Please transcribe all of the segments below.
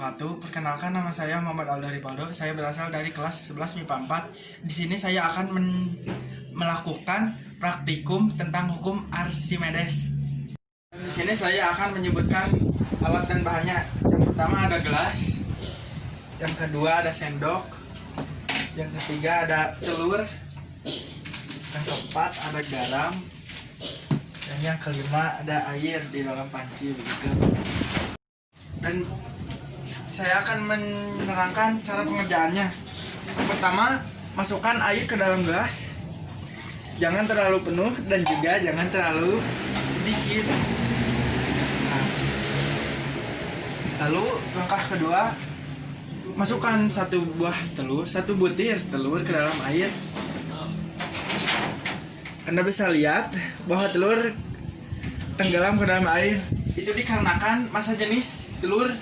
wabarakatuh. Perkenalkan, nama saya Muhammad Aldo Ripaldo. Saya berasal dari kelas 11 MIPA 4. Di sini saya akan melakukan praktikum tentang hukum Archimedes. Di sini saya akan menyebutkan alat dan bahannya. Yang pertama ada gelas, yang kedua ada sendok, yang ketiga ada telur, yang keempat ada garam, dan yang kelima ada air di dalam panci begitu. Dan saya akan menerangkan cara pengerjaannya. Pertama, masukkan air ke dalam gelas. Jangan terlalu penuh dan juga jangan terlalu sedikit. Lalu langkah kedua, masukkan satu butir telur ke dalam air. Anda bisa lihat bahwa telur tenggelam ke dalam air. Itu dikarenakan massa jenis telur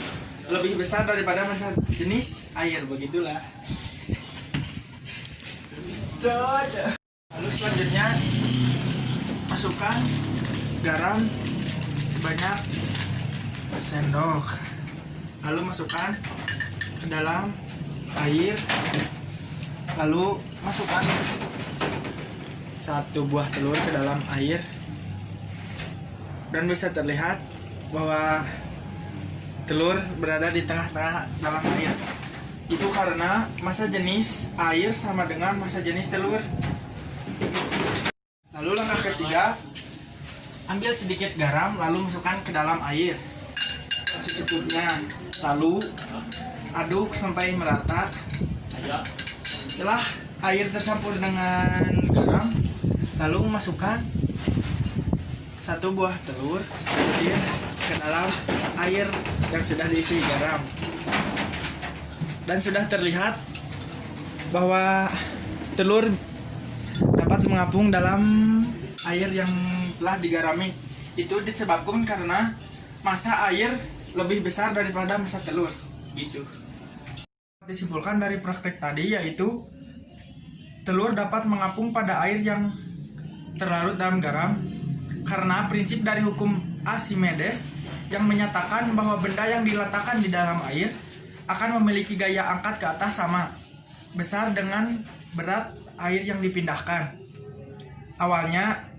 lebih besar daripada massa jenis air, begitulah. Lalu selanjutnya masukkan garam sebanyak sendok. Lalu masukkan ke dalam air. Lalu masukkan satu buah telur ke dalam air. Dan bisa terlihat bahwa telur berada di tengah-tengah dalam air. Itu karena massa jenis air sama dengan massa jenis telur. Lalu langkah ketiga, ambil sedikit garam lalu masukkan ke dalam air secukupnya. Lalu aduk sampai merata. Setelah air tercampur dengan garam, lalu masukkan satu buah telur ke dalam air yang sudah diisi garam. Dan sudah terlihat bahwa telur dapat mengapung dalam air yang telah digarami. Itu disebabkan karena massa air lebih besar daripada massa telur. Gitu. Disimpulkan dari praktek tadi yaitu telur dapat mengapung pada air yang terlarut dalam garam karena prinsip dari hukum Archimedes yang menyatakan bahwa benda yang diletakkan di dalam air akan memiliki gaya angkat ke atas sama besar dengan berat air yang dipindahkan. Awalnya,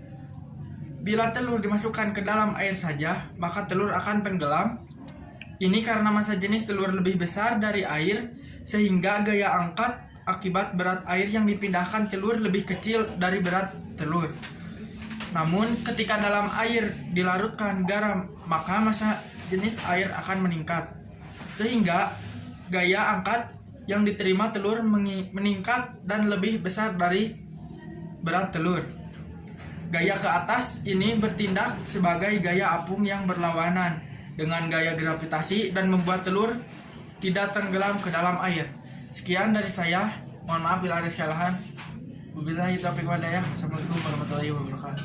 bila telur dimasukkan ke dalam air saja, maka telur akan tenggelam. Ini karena massa jenis telur lebih besar dari air, sehingga gaya angkat akibat berat air yang dipindahkan telur lebih kecil dari berat telur. Namun, ketika dalam air dilarutkan garam, maka massa jenis air akan meningkat. Sehingga gaya angkat yang diterima telur meningkat dan lebih besar dari berat telur. Gaya ke atas ini bertindak sebagai gaya apung yang berlawanan dengan gaya gravitasi dan membuat telur tidak tenggelam ke dalam air. Sekian dari saya. Mohon maaf bila ada kesalahan. Wabillahi taufiq wal hidayah. Wassalamualaikum warahmatullahi wabarakatuh.